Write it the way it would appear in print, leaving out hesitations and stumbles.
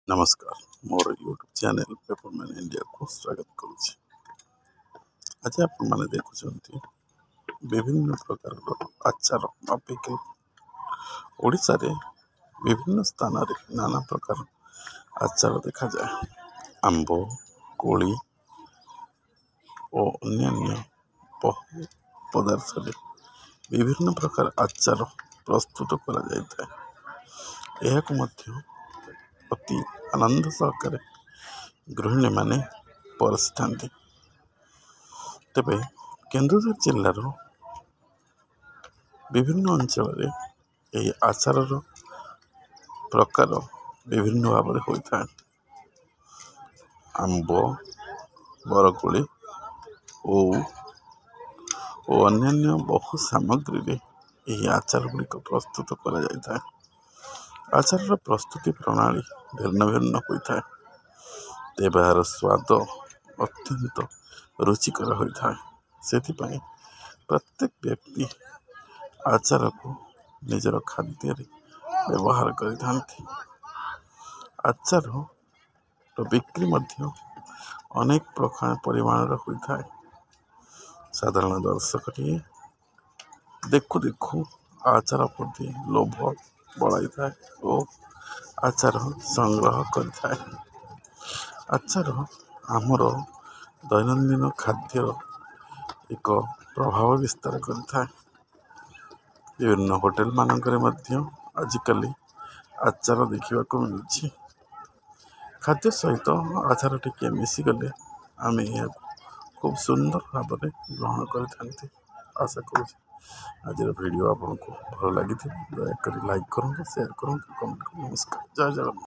नमस्कार मोर YouTube channel पेपरमैन India को स्वागत करुच्ची। आज आप देखुं विभिन्न प्रकार आचार पिकल ओडिशा रे विभिन्न स्थान रे नाना प्रकार आचार देखा जाए। आंब कोली और अन्य पदार्थ विभिन्न प्रकार आचार प्रस्तुत करा जाता है। यह अति आनंद सहकारे गृहिणी माने परसिथांती। तेबे केन्दुझर जिल्लार विभिन्न अंचल यह आचार प्रकार विभिन्न भाव में होता है। आंब बरकोली और अन्य बहु सामग्री यह आचार गुड़िक प्रस्तुत करा जाता है। आचार प्रस्तुति प्रणाली भिन्न भिन्न होता है। तेबे यार स्वाद अत्यंत रुचिकर होता है। से प्रत्येक व्यक्ति आचार को निजर खाद्य व्यवहार करते। आचार बिक्री अनेक प्रकार परिमाण होता है। साधारण दर्शक देखु देखु आचार प्रति लोभ बढ़ाई था और आचार संग्रह करता है। आचार आमर दैनंदिन खाद्य एक प्रभाव विस्तार करता है। विभिन्न होटेल मानक आजिकल आचार देखा मिलूँ। खाद्य सहित आचार टिके मिसीगले आम यह खूब सुंदर भाव में ग्रहण करते। आशा करूँ आज वीडियो आपको भल लगी दयाकोरी लाइक करूँ, शेयर करूँ, कमेंट करूँ। नमस्कार, जय जगन्नाथ।